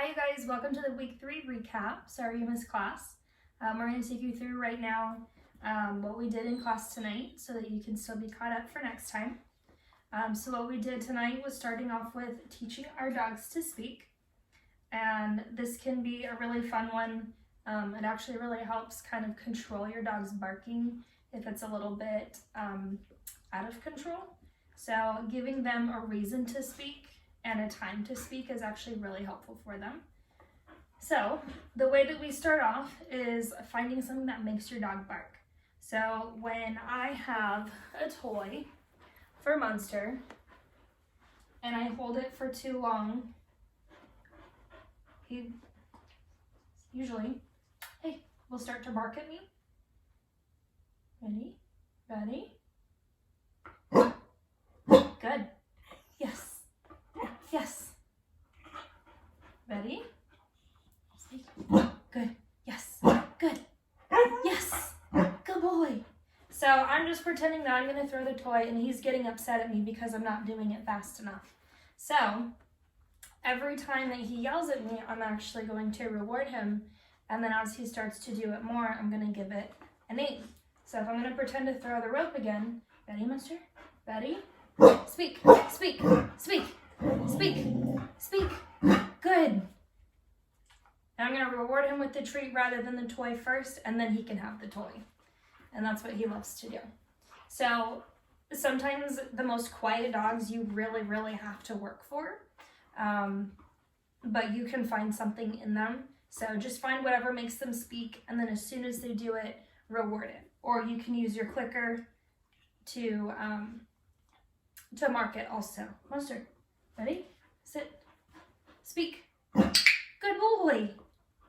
Hi you guys, welcome to the week 3 recap. Sorry you missed class. We're going to take you through right now what we did in class tonight so that you can still be caught up for next time. So what we did tonight was starting off with teaching our dogs to speak. And this can be a really fun one. It actually really helps kind of control your dog's barking if it's a little bit out of control. So giving them a reason to speak and a time to speak is actually really helpful for them. So the way that we start off is finding something that makes your dog bark. So when I have a toy for Munster and I hold it for too long, he usually, hey, will start to bark at me. Ready? Ready? Good. Yes. Yes. Ready? Good. Yes. Good. Yes. Good boy. So I'm just pretending that I'm going to throw the toy and he's getting upset at me because I'm not doing it fast enough. So every time that he yells at me, I'm actually going to reward him. And then as he starts to do it more, I'm going to give it a name. So if I'm going to pretend to throw the rope again, ready, Munster? Ready? Speak. Speak. Speak. Speak. Speak. Good. And I'm going to reward him with the treat rather than the toy first, and then he can have the toy. And that's what he loves to do. So sometimes the most quiet dogs you really, really have to work for. But you can find something in them. So just find whatever makes them speak, and then as soon as they do it, reward it. Or you can use your clicker to mark it also. Munster, ready? Sit. Speak. Good boy.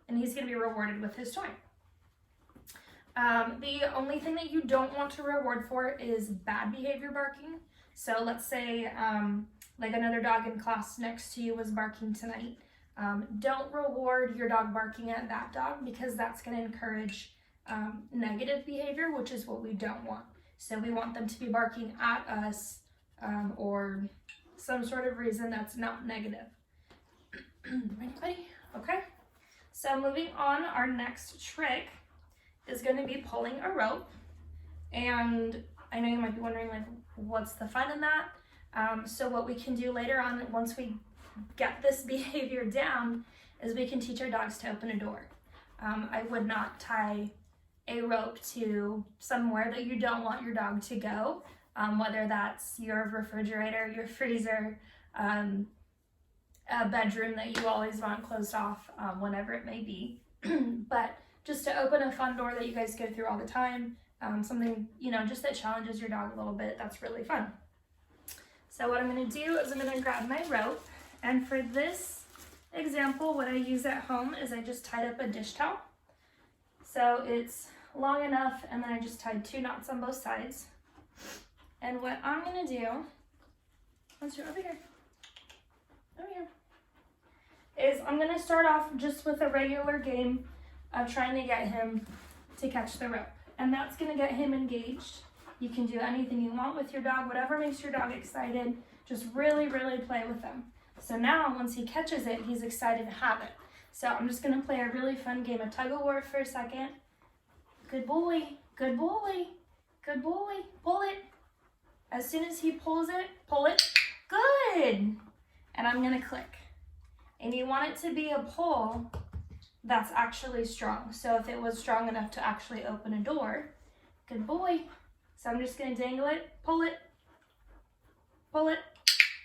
And he's going to be rewarded with his toy. The only thing that you don't want to reward for is bad behavior barking. So let's say like another dog in class next to you was barking tonight. Don't reward your dog barking at that dog because that's going to encourage negative behavior, which is what we don't want. So we want them to be barking at us or some sort of reason that's not negative. Ready, buddy? Okay. So moving on, our next trick is going to be pulling a rope. And I know you might be wondering, like, what's the fun in that? So what we can do later on, once we get this behavior down, is we can teach our dogs to open a door. I would not tie a rope to somewhere that you don't want your dog to go, whether that's your refrigerator, your freezer, a bedroom that you always want closed off, whenever it may be. But just to open a fun door that you guys go through all the time, something, just that challenges your dog a little bit, that's really fun. So what I'm going to do is I'm going to grab my rope, and for this example, what I use at home is I just tied up a dish towel. So it's long enough, and then I just tied 2 knots on both sides. And what I'm going to do, let's do over here, is I'm going to start off just with a regular game of trying to get him to catch the rope. And that's going to get him engaged. You can do anything you want with your dog, whatever makes your dog excited, just really, really play with them. So now, once he catches it, he's excited to have it. So I'm just going to play a really fun game of tug of war for a second. Good boy, good boy, good boy, pull it. As soon as he pulls it, pull it, good. And I'm going to click. And you want it to be a pull that's actually strong. So if it was strong enough to actually open a door, good boy. So I'm just going to dangle it, pull it,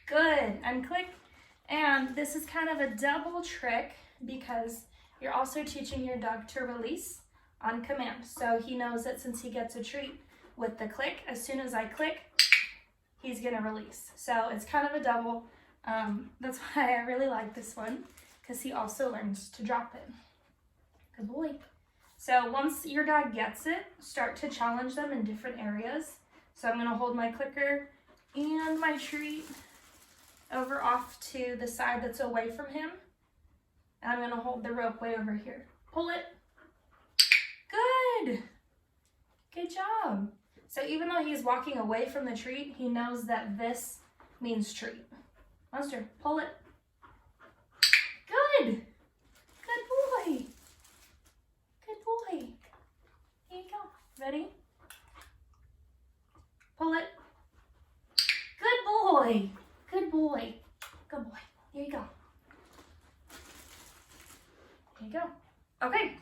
good, and click. And this is kind of a double trick because you're also teaching your dog to release on command. So he knows that since he gets a treat with the click, as soon as I click, he's going to release. So it's kind of a double. That's why I really like this one, because he also learns to drop it. Good boy. So once your dog gets it, start to challenge them in different areas. So I'm going to hold my clicker and my treat over off to the side that's away from him. And I'm going to hold the rope way over here. Pull it. Good. Good job. So even though he's walking away from the treat, he knows that this means treat. Munster, pull it. Good. Here you go. Here you go. Okay.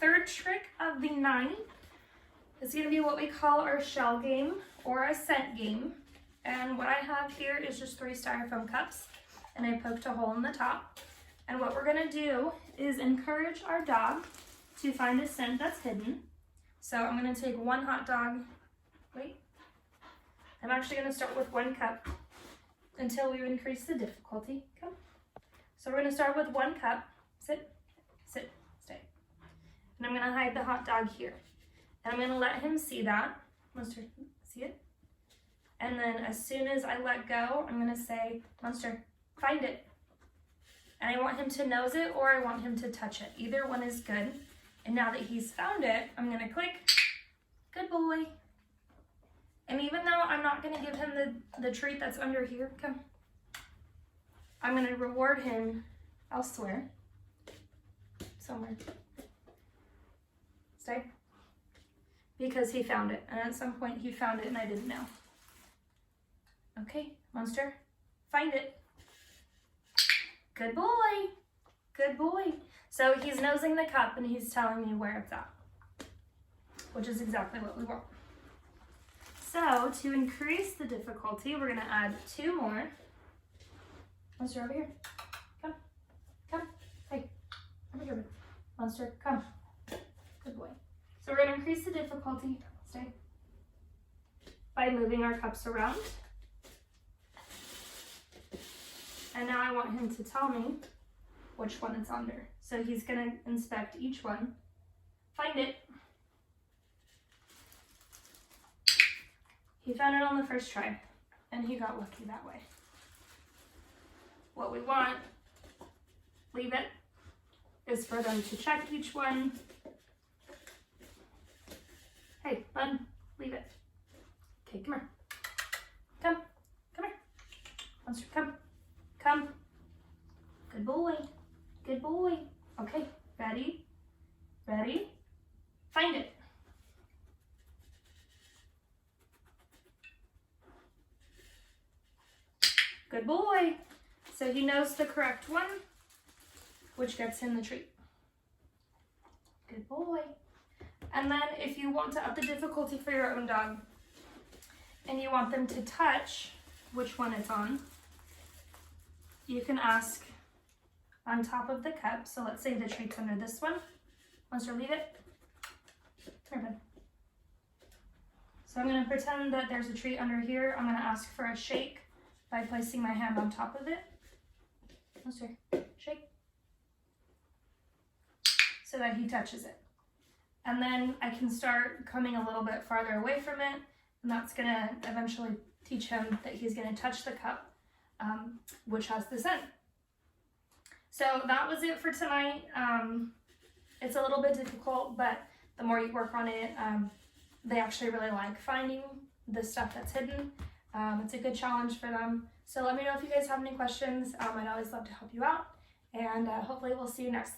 Third trick of the night is going to be what we call our shell game or a scent game. And what I have here is just 3 styrofoam cups, and I poked a hole in the top. And what we're going to do is encourage our dog to find a scent that's hidden. So I'm going to take 1 hot dog. Wait. I'm actually going to start with 1 cup until we increase the difficulty. Come. So we're going to start with 1 cup. Sit, sit, stay. And I'm going to hide the hot dog here. And I'm going to let him see that. Monster, see it? And then as soon as I let go, I'm going to say, Monster, find it. And I want him to nose it or I want him to touch it. Either one is good. And now that he's found it, I'm going to click, good boy. And even though I'm not going to give him the treat that's under here, come, I'm going to reward him elsewhere, somewhere. Stay. Because he found it. And at some point he found it and I didn't know. Okay, Monster, find it. Good boy. Good boy. So he's nosing the cup and he's telling me where it's at, which is exactly what we want. So to increase the difficulty, we're going to add 2 more. Monster, over here. Come. Come. Hey, over here. Monster, come. Good boy. So we're going to increase the difficulty, stay, by moving our cups around. And now I want him to tell me which one it's under. So he's going to inspect each one, find it. He found it on the first try, and he got lucky that way. What we want, leave it, is for them to check each one. Hey, bud, leave it. Okay, come here. Come here. Monster, come. Come. Good boy. Good boy. Okay, ready? Ready? Find it. Good boy. So he knows the correct one, which gets him the treat. Good boy. And then if you want to up the difficulty for your own dog and you want them to touch which one it's on, you can ask on top of the cup. So let's say the treat's under this one. Monster, leave it. Come here, bud. So I'm going to pretend that there's a treat under here. I'm going to ask for a shake by placing my hand on top of it. Monster, shake. So that he touches it. And then I can start coming a little bit farther away from it, and that's going to eventually teach him that he's going to touch the cup, which has the scent. So that was it for tonight. It's a little bit difficult, but the more you work on it, they actually really like finding the stuff that's hidden. It's a good challenge for them. So let me know if you guys have any questions. I'd always love to help you out, and hopefully we'll see you next